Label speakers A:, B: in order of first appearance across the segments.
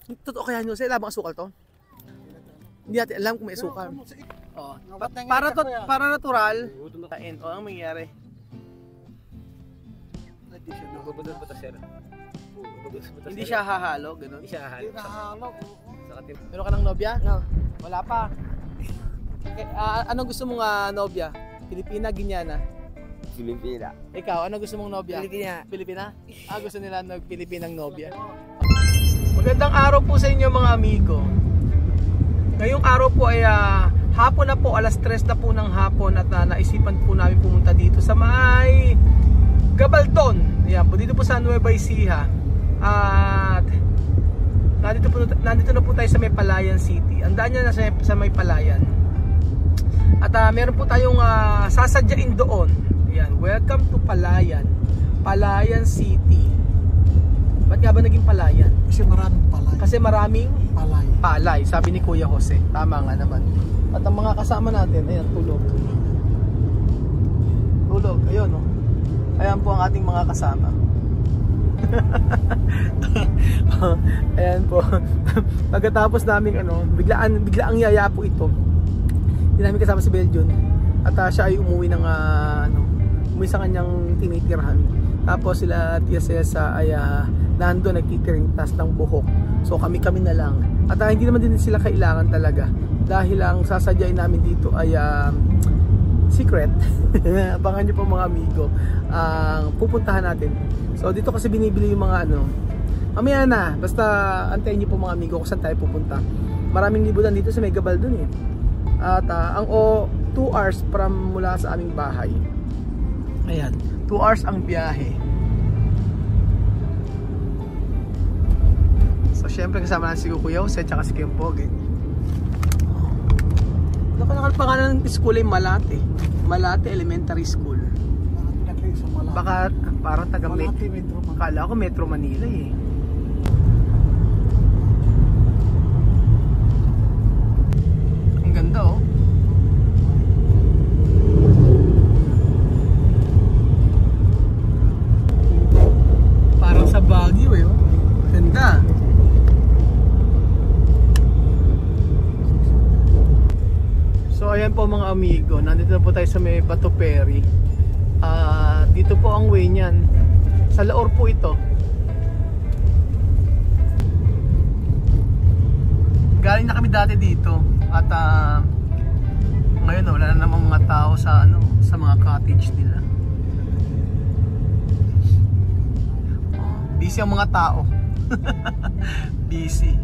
A: Totoo kaya nyo, sa labang asukal to? Hindi natin alam kung may asukal. Oh. Para natural, ang mangyayari. Hindi siya hahalo, gano'n? Hindi siya hahalo. Meron ka ng nobya?
B: No.
A: Wala pa. Anong gusto mong nobya? Pilipina, Ginyana?
C: Pilipina.
A: Ikaw, ano gusto mong nobya?
B: Pilipina.
A: Pilipina? Gusto nila Pilipinang nobya. Magandang araw po sa inyo mga amigo. Ngayong araw po ay hapon na po, alas 3 na po ng hapon at naisipan po namin pumunta dito sa may Gabaldon. Yan po, dito po sa Nueva Ecija. At nandito na po tayo sa may Palayan City. Ang daan niya na sa may Palayan. At meron po tayong sasadyain doon. Yan, welcome to Palayan. Palayan City. Ba't nga ba naging Palayan?
D: Kasi maraming palay.
A: Kasi maraming
D: Palay.
A: palay, sabi ni Kuya Jose. Tama nga naman. At ang mga kasama natin, ayan, tulog. Tulog, ayun oh. Ayan po ang ating mga kasama. Ayan po. Pagkatapos namin biglaang yaya po ito. Hindi namin kasama si Belgian. At siya ay umuwi ng umuwi sa kanyang tinitirhan. Tapos sila Tia Cesa ay nando nagtitiring tas ng buhok. So kami na lang. At hindi naman din sila kailangan talaga. Dahil ang sasadyain namin dito ay secret. Abangan nyo po mga amigo ang pupuntahan natin. So dito kasi binibili yung mga mamaya na, basta antayin nyo po mga amigo kung saan tayo pupunta. Maraming libutan dito sa may Gabaldon eh. At ang 2 hours from mula sa aming bahay. Ayan, 2 hours ang biyahe. So syempre kasama natin si Kuya Jose at si Kuya Pogi. Ano pangalan ng school ay Malate. Malate Elementary School. Baka parang taga Metro. Kala ko Metro Manila eh. Ang ganda oh. Parang sa Baguio eh oh. Ganda. So ayan po mga amigo, nandito na po tayo sa may Bato Ferry. Dito po ang way niyan. Sa Laor po ito. Galing na kami dati dito at ngayon wala na namang mga tao sa sa mga cottage nila. Busy ang mga tao. Busy.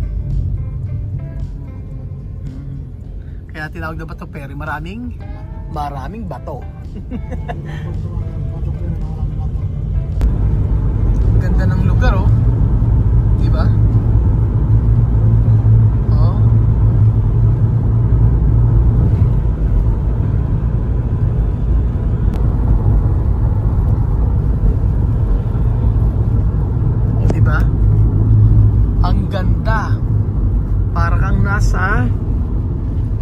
A: Kaya tinawag na Bato Ferry, maraming bato. Ganda ng lugar oh. Di ba? Oh. Di ba? Ang ganda. Para kang nasa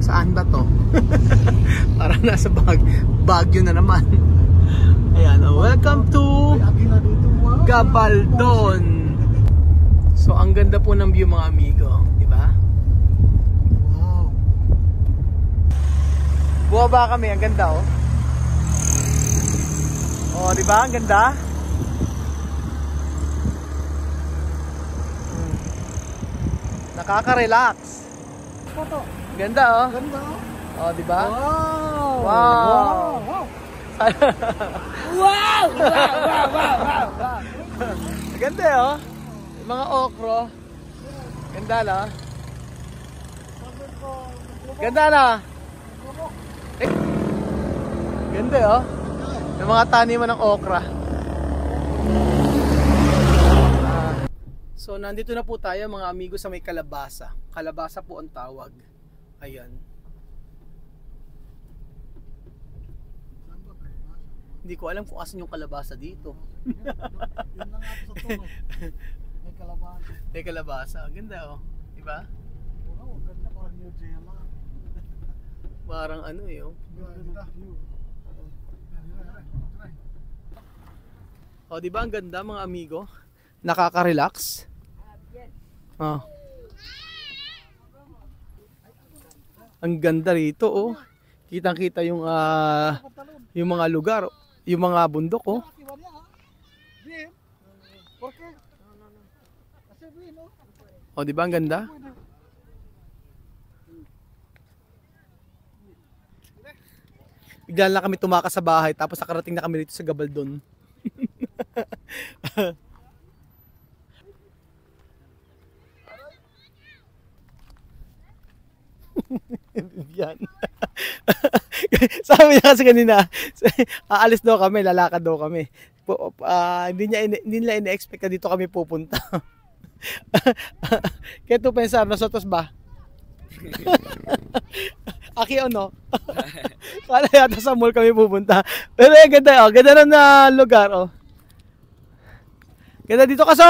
A: saan ba to? Parang nasa Baguio na naman. Ayan, welcome to Gabaldon. So ang ganda po ng view mga amigo, di ba?
D: Wow.
A: Buwaba kami, ang ganda oh. Oh, di ba? Ang ganda. Nakaka-relax.
D: Foto.
A: Ganda oh.
D: Ganda.
A: Oh, di ba?
D: Wow.
A: Wow.
D: Wow.
B: Wow! Wow!
A: Ganda oh. Yung mga okro. Ganda na. Ganda na. Ganda oh. Yung mga taniman ng okra. So nandito na po tayo mga amigo sa may Kalabasa. Kalabasa po ang tawag. Ayan. Hindi ko alam kung asan yung kalabasa dito.
D: Yun lang ako sa tunog. May kalabasa.
A: May kalabasa. Ganda oh. Diba?
D: Wow, ganda parang New Zealand.
A: Parang eh oh.
D: Ganda.
A: Oh, diba ang ganda mga amigo? Nakaka-relax. Oh. Ang ganda rito, oh. Kitang-kita yung yung mga lugar, yung mga bundok, oh. Oh, di ba ang ganda? Bigla lang kami tumakas sa bahay tapos nakarating na kami dito sa Gabaldon. Yan. Sabi niya kasi kanina, aalis daw kami, lalakad daw kami. Hindi nila ina-expect na dito kami pupunta. Kaya tu pensar nosotros ba? Aki ano? Kala yata sa mall kami pupunta. Pero ganda, oh, ganda na lugar, oh. Ganda dito kasi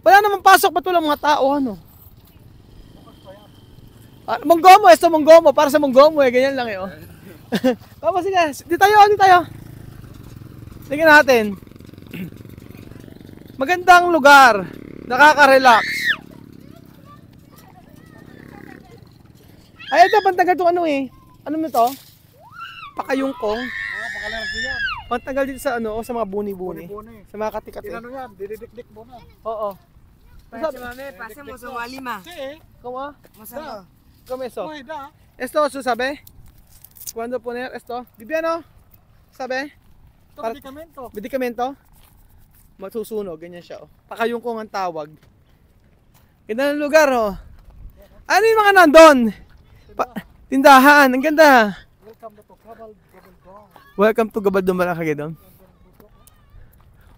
A: wala namang pasok, ba't walang mga tao, ano? Monggomo, esto Monggomo, para sa Monggomo ganyan lang eh, oh. Tapos sige, di tayo. Sige natin. Magandang lugar, nakaka-relax. Ay, ito, pantanggal itong ano eh. Ano mo ito? Pakayungkong.
D: Pakalarap ko yan.
A: Pantanggal dito sa ano, sa mga buni-buni.
D: Buni-buni.
A: Sa mga katikati.
D: Inano yan, dididikdik mo na.
A: Oo.
B: Pasemos a Walima.
D: Sí,
A: ¿Cómo?
B: Masama.
A: ¿Cómo eso?
D: pues da.
A: Esto, ¿su sabe? ¿Cuándo poner esto? Bibiano? Sabe?
D: Ito medikamento.
A: Medikamento? Magsusunog, ganyan siya, oh. Pakayungkong ang tawag. Ganda ng lugar, oh. Ano yung mga nandun? Tindahan, ang ganda.
D: Welcome to Gabaldon.
A: Welcome to Gabaldon, Malakagay doon.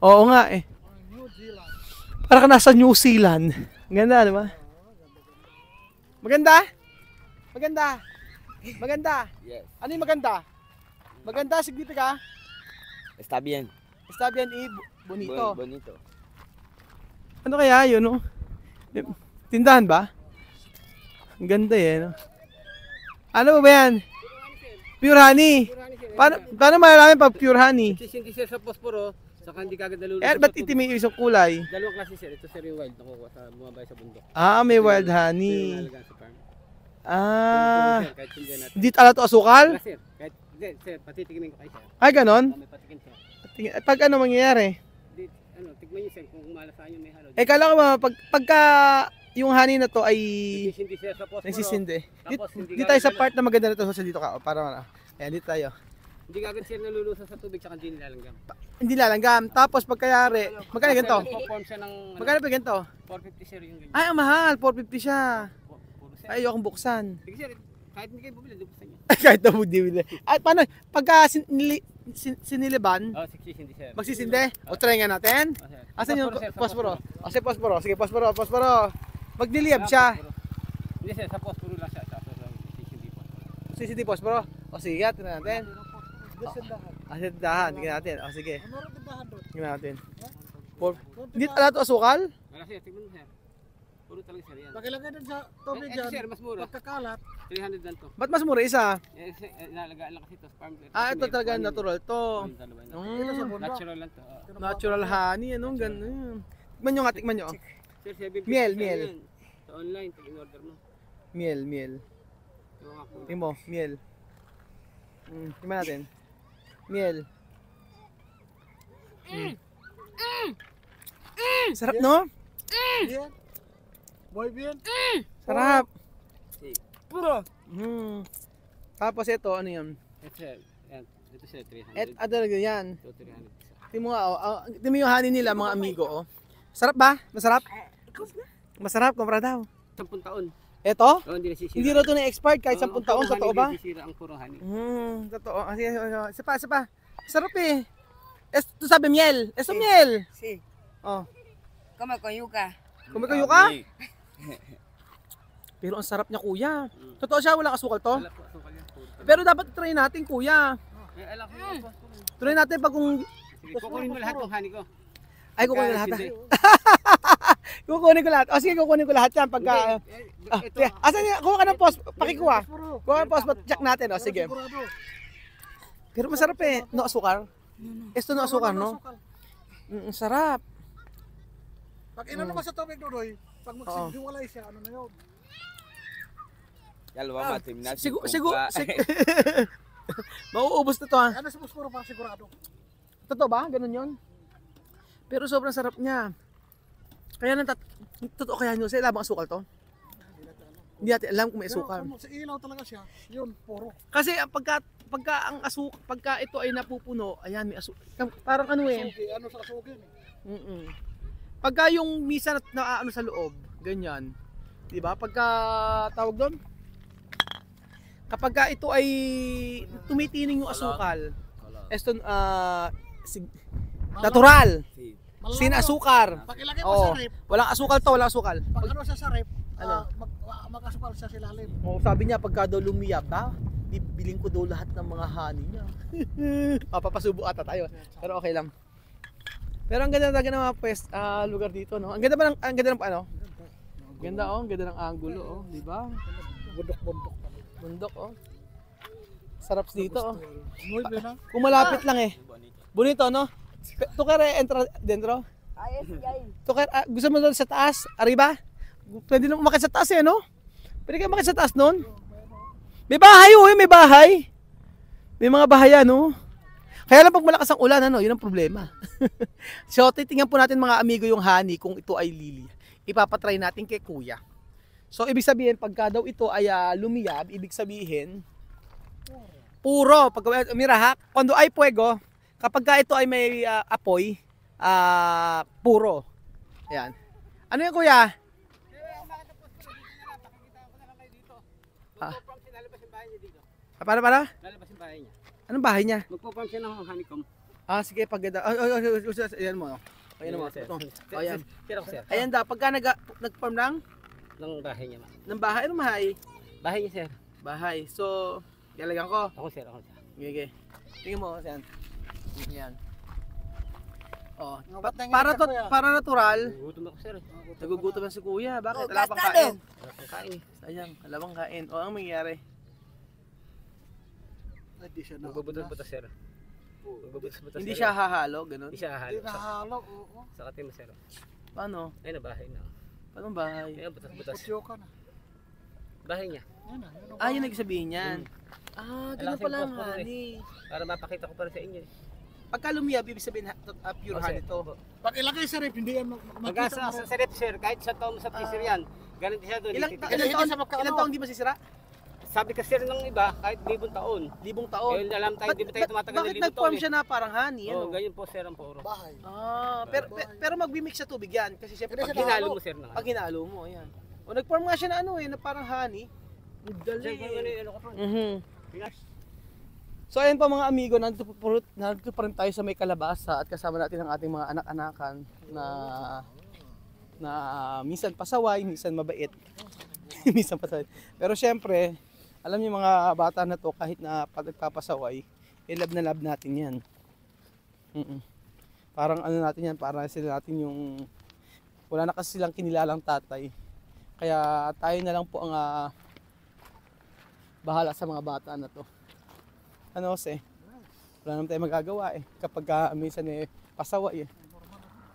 A: Oo nga, eh.
D: New Zealand.
A: Para ka nasa New Zealand. Ang ganda, di ba? Maganda? Maganda? Maganda?
B: Yes.
A: Ano yung maganda? Maganda, signifika?
B: Está bien.
A: Está bien y bonito.
B: Bonito.
A: Ano kaya yun, no? Tindahan ba? Ang ganda eh, no? Ano ba yan? Pure honey. Paano malalaman pag pure honey?
C: Hindi sir sa posporo, saka hindi kagad nalulunod.
A: Eh, ba't itim yung isang kulay?
C: Dalawang klase sir, ito sir yung wild, nakukuha sa bumabay sa bundok.
A: Ah, may wild
C: Ito yung
A: honey.
C: nalagaan sa farm.
A: Ah,
C: Sir, kahit hindi natin.
A: hindi tala to asukal?
C: Wala, sir, kahit, hindi, sir, patitignan ko kayo sir.
A: Ay, ganon?
C: May patikin sir.
A: Pag ano mangyayari?
C: Di, ano, tignan niyo sir, kung malasahan nyo may halo.
A: Eh, kala ko ba, pagka yung honey na to ay
C: Hindi sir sa posporo.
A: nagsisindi.
C: Tapos, hindi
A: Di tayo sa
C: gagawin-
A: part na maganda nito sa dito ka. Para ano. Ayan, dito tayo.
C: Hindi kagad sir nalulusa sa tubig, saka hindi nilalanggam.
A: Hindi lalanggam. Tapos pagkayari, magkano ganito?
C: Perform siya ng
A: Magkano pa ganito?
C: 450 sir yung ganyan.
A: Ay, ang mahal. 450 siya.
C: Puro sir.
A: Ay, ayokong buksan.
C: Sige sir, kahit hindi kayo bumili, lubos niyo.
A: Kahit na hindi bili. At paano, pagka siniliban,
C: Oh, 60 hindi sir.
A: magsisindi? O try nga natin.
C: Oh, sir.
A: Asan yung
C: Posporo, sir, sa
A: posporo? O sige, posporo. Sige, posporo. Magniliyab siya.
C: Hindi sir, sa posporo lang siya. Sa hindi po.
A: Sisindi posporo. O sige, tingnan natin.
D: Desendahan.
A: Asindahan, tingnan natin. O sige,
D: Ano rin tindahan doon?
A: tingnan natin. Hindi tala to asukal?
C: Wala sir, tignan mo sir. Puro talaga sir yan.
D: Pakilagay din sa tubig
C: Ito sir,
D: yan.
C: mas mura.
D: Pagkakalat.
C: 300 lang to.
A: Ba't mas mura isa?
C: Inalagaan lang kasi to sa farm.
A: Ah, ito talaga natural to.
D: Ito sa bundok.
C: Natural lang to. Oo.
A: Natural honey, anong ganun. Tikman nyo nga, tikman nyo.
C: Sir, 750
A: Miel,
C: sir
A: miel.
C: yan. Sa online, pag in-order mo.
A: Miel.
C: Yung mga kulay.
A: Tingnan mo, miel. Tingnan natin. Miel. Sarap, no?
D: Bien. Muy bien.
A: Sarap.
B: Puro.
A: Tapos ito, ano yan?
C: Ito sir, yan. Ito sir, 300.
A: At talaga yan.
C: Ito 300 isa.
A: Tingnan mo nga, oh. Tingnan mo yung honey nila, mga amigo, oh. Sarap ba? Masarap? Masarap, kumpara daw.
C: 10 taon.
A: Ito?
C: Oo, hindi nasisira.
A: Hindi na ito na-expired kahit 10 taon,
C: puro
A: totoo
C: honey,
A: ba?
C: Hindi nasisira ang puro honey.
A: Totoo. Isa pa. Sarap eh. Ito sabi miel. Ito miel.
B: Sí.
A: Oh.
B: Come con yuca.
A: Kumikayo ka? Pero ang sarap niya, kuya. Totoo siya, walang asukal to.
C: Wala po, sukal yan. Puro talaga.
A: Pero dapat try natin, kuya.
C: Eh, alam ko yung posporo.
A: Try natin pag kung...
C: Sige, kukunin mo lahat ng honey ko.
A: Ay, kukunin ko lahat.
C: Hindi.
A: Kukunin ko lahat. O sige, kukunin ko lahat yan pagka...
C: Ito,
A: Sige. Asan niya? Kuha ka ng post. Pakikuha. Kuha ka ng post. Check natin. O, sige.
D: Sigurado.
A: Pero masarap eh. No asukar? Esto no asukar, no? Sarap.
D: Pag inano mo sa tubig, Dodoy, pag magsihiwalay siya, ano na yun?
B: Ya lo vamos a terminar. sin
A: Siguro,
B: comprar.
A: mauubos na to ha.
D: Ano sa Bosporo para sigurado?
A: Totoo ba? Ganun yun? Pero sobrang sarap niya. Kaya totoo kaya nyo, sa ilabang asukal to? Hindi natin alam kung may
D: Pero
A: asukal.
D: kung sa ilaw talaga siya, yun, puro.
A: Kasi pagka ito ay napupuno, ayan may asukal. Parang ano eh.
D: Sugi, ano sa sugi.
A: Pagka yung misa na ano sa loob, ganyan. 'Di ba? Pagka tawag doon, kapag ka ito ay tumitining yung asukal, esto natural,
B: Sí.
A: sin asukar.
D: Pag ilagay mo
A: Oo.
D: sa rep,
A: Walang asukal to, walang asukal.
D: pag ano sa rep,
A: Ano?
D: mag-asukal siya sa ilalim.
A: Oh, sabi niya pagka daw lumiyab, bibiling ko daw lahat ng mga honey niya. Mapapasubo ata tayo. Pero okay lang. Pero ang ganda talaga ng mga lugar dito, no? Ang ganda ba ang ganda ng ano? Ganda oh, ang ganda ng angulo oh, di ba?
D: Bundok-bundok.
A: Bundok oh. Sarap dito oh.
D: Muy bien, ha?
A: Kung malapit lang eh. Bonito no? Tu quieres entrar dentro?
B: Ahí, sí, ahí.
A: Gusto mo doon sa taas? Arriba? Pwede nang umakit sa taas eh, no? Pwede ka umakit sa taas noon? May bahay oh, may bahay. May mga bahay no? Kaya lang pag malakas ang ulan, ano, yun ang problema. So, titingnan po natin mga amigo yung honey kung ito ay lili. Ipapatry natin kay kuya. So, ibig sabihin, pagka daw ito ay lumiyab, ibig sabihin, puro. Pag, mira ha, quando ay fuego, kapag ka ito ay may apoy, puro. Ayan. Ano yan kuya? Para?
C: Lalabas yung bahay niya.
A: Anong bahay niya?
C: Magpo-farm siya ng honeycomb.
A: Sige, pagda. Ayan mo. Ayan mo.
C: Sir.
A: Ito. Ayan.
C: Sir ako, sir.
A: Ayan da, pagka nag-farm ng
C: Ng bahay niya.
A: bahay, anong bahay?
C: Bahay niya, sir.
A: Bahay. So, lalagyan ko.
C: Ako, sir. Ako, sir.
A: Okay. Tingnan mo, ayan. Ayan. Oh,
D: Ba't nangyari
A: para
D: ka, kuya?
A: para natural,
C: Gutom ako, sir.
A: nagugutom na si kuya. Bakit?
B: Oh,
A: Wala pang
B: gastado.
A: kain.
C: Wala pang kain.
A: Sayang, wala pang kain. O, ang mangyayari?
D: Hindi siya
C: Magbubutas, sir. Magbubutas,
A: Hindi
C: sir.
A: siya hahalo, ganun.
C: Hindi siya hahalo.
D: Hindi nahalo, oo.
C: Sa katim, sir.
A: Paano?
C: Ayun na, bahay na.
A: Paano bahay?
C: Ayun, butas-butas.
D: Putyo ka na.
C: Bahay niya.
D: Yan na, yun ang
A: Yun ang sabihin niyan. Ganun
C: Alasing
A: pala ang
C: posporo eh.
A: honey.
C: Para mapakita ko pa rin sa inyo.
A: Pagka lumiyab, ibig sabihin pure
C: Oh,
A: honey
C: sir.
A: to.
D: Pag ilagay sa rep, hindi yan
C: Hanggang sa rep, sir, kahit sa taon sa freezer yan, ganun siya doon.
A: Ilang
D: Hindi
A: taon,
D: siya magkaano.
A: ilang taon di masisira?
C: Sabi kasi ng iba, kahit 1,000 taon.
A: 1,000 taon.
C: Eh, alam tayo, di ba tayo tumatagal ng
A: Bakit
C: 1,000
A: nag-form
C: taon
A: siya na parang honey?
C: Oh,
A: Ano?
C: ganyan po, sir, ang puro.
D: bahay.
A: Pero magbi-mix sa tubig yan. Kasi syempre
D: Hindi
A: pag
D: siya
C: Hinalo
A: hinalo,
C: mo, sir, na.
A: pag hinalo mo, ayan. O nag-form nga siya na ano na parang honey.
C: Sir,
A: Dali.
C: ano ka pa? Pinas.
A: So ayun po mga amigo, nandito pa rin tayo sa may kalabasa at kasama natin ang ating mga anak-anakan na minsan pasaway, minsan mabait. Minsan pasaway. Pero syempre, alam niyo mga bata na to kahit na nagpapasaway, love na love natin yan. Parang ano natin yan, parang sila natin yung wala na kasi silang kinilalang tatay. Kaya tayo na lang po ang bahala sa mga bata na to. Ano kasi, wala naman tayo magagawa eh. Kapag minsan pasaway eh.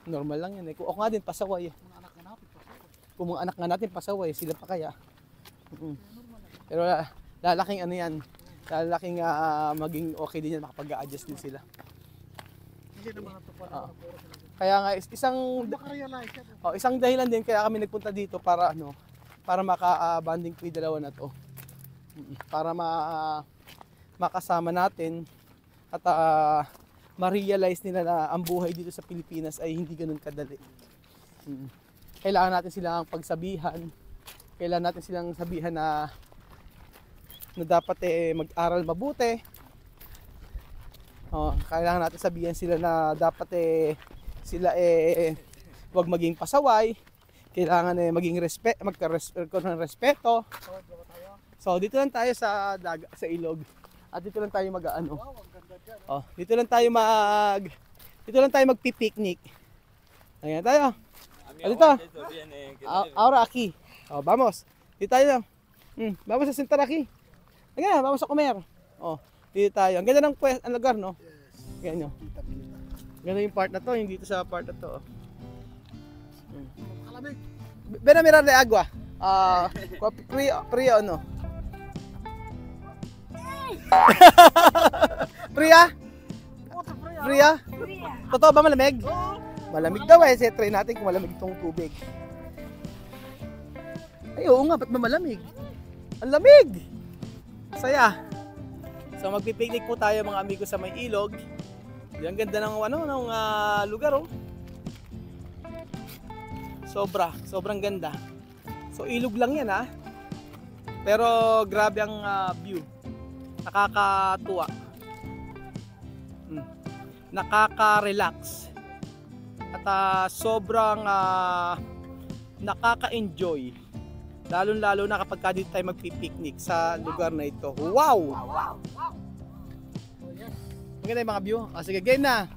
A: Normal lang yan eh. Kung ako nga din pasaway eh. Kung mga anak nga natin pasaway, sila pa kaya. Pero lalaking ano yan, lalaking maging okay din yan, makapag-a-adjust din sila.
D: Hindi naman ito para
A: Kaya nga
D: makarealize yan.
A: isang dahilan din kaya kami nagpunta dito para para maka-bonding ko yung dalawa na to. Para makasama natin at ma-realize nila na ang buhay dito sa Pilipinas ay hindi ganoon kadali. Kailangan natin silang pagsabihan. Kailangan natin silang sabihan na dapat mag-aral mabuti. Kailangan natin sabihan sila na dapat sila huwag maging pasaway. Kailangan maging magkaroon ng respeto. So dito lang tayo sa ilog. At dito lang tayo dito lang tayo magpi-picnic. Ayan tayo. Dito. Ahora aquí. Vamos. Dito tayo. Vamos a sentar aquí. Ayan, vamos a comer. Dito tayo. Ang ganda ng lugar, no? Ganyan. Ganda yung part na to, yung dito sa part na to.
D: Kalamig.
A: Ven a mirar de agua. Frío, no? Priya?
D: Puta, pre, ah.
A: Priya? Totoo ba malamig? Malamig daw eh. Sige, try natin kung malamig itong tubig. Ay, oo nga. Ba't ba malamig? Ang lamig! Saya. So magpipiknik po tayo mga amigo sa may ilog. Ang ganda ng lugar oh. Sobrang ganda. So ilog lang yan ha. Pero grabe ang view. Nakakatuwa. Nakaka-relax. At sobrang nakaka-enjoy. Lalo-lalo na kapag dito tayo magpipiknik sa lugar na ito. Wow! Maganda yung mga view. Sige, game na!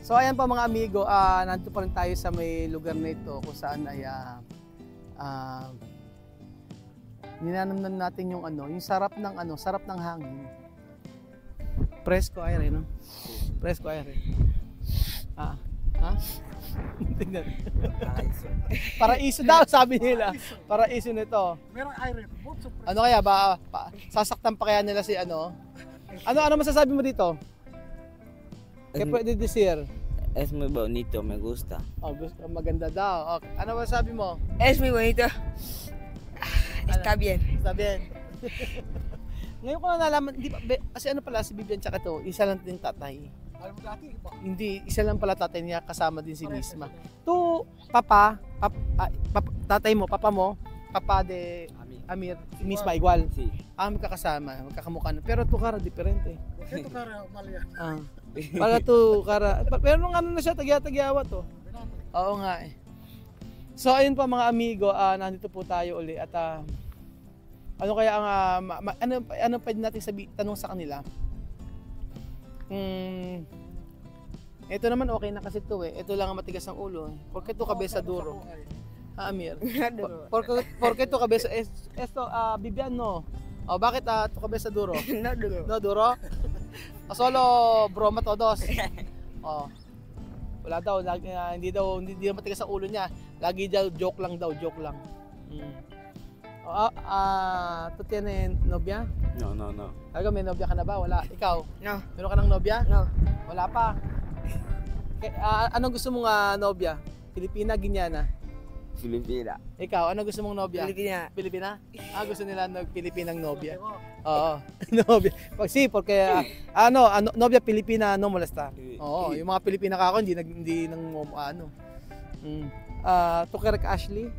A: So ayan pa mga amigo, nandito pa rin tayo sa may lugar na ito kung saan ay ninanamnan natin yung yung sarap ng hangin. Presko aire, no? Presko aire. Tingnan. Paraiso daw sabi nila. Paraiso nito.
D: Merong iron. Both of
A: Ano kaya ba sasaktan pa kaya nila si ano? Ano masasabi mo dito? Kaya pwede desir.
B: Es muy bonito, me gusta.
A: Oh, maganda daw. Okay. Ano masasabi mo?
E: Es muy bonito. Está bien.
A: Está bien. Ngayon ko na nalaman, kasi ano pala si Bibian tsaka to, isa lang din tatay.
D: Alam mo dati, iba.
A: Hindi, isa lang pala tatay niya, kasama din si Misma. To, papa, tatay mo, papa mo, papa de Amir, Misma igual.
B: Sí.
A: Magkakasama, magkakamukha. Pero to kara, diferente.
D: Ito kara, mali yan.
A: Para to kara, pero nung ano na siya, tagya-tagyawa to. Oo nga eh. So ayun pa mga amigo, nandito po tayo uli at ano kaya ang ano pwede natin tanong sa kanila? Ito naman okay na kasi to eh. Ito lang ang matigas ang ulo. Porque to kabesa duro. Amir. Porque to kabesa esto Bibian no. Bakit to kabesa duro?
E: No duro.
A: No duro? Solo broma todos. Wala daw, hindi daw matigas ang ulo niya. Lagi daw joke lang. To tiene nobya?
B: No.
A: May nobya ka na ba? Wala. Ikaw?
E: No.
A: Meron ka ng nobya?
E: No.
A: Wala pa. Anong gusto mong nobya? Pilipina, Ginyana?
B: Filipina.
A: Ikaw, anong gusto mong nobya?
E: Pilipina.
A: Pilipina? Gusto nila Pilipinang nobya. Oo. Nobya. Porque nobya Pilipina no molesta. Oo, yung mga Pilipina ka ako hindi nang Tuker ka Ashley.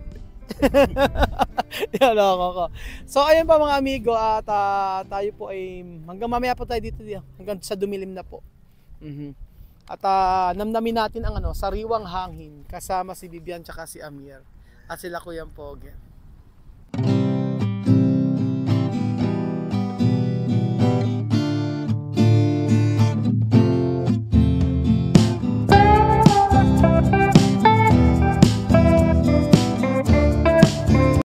A: Yan ako. So ayun pa mga amigo at tayo po ay hanggang mamaya po tayo dito hanggang sa dumilim na po. At namnamin natin ang sariwang hangin kasama si Bibian tsaka si Amir at sila Kuya Pogi.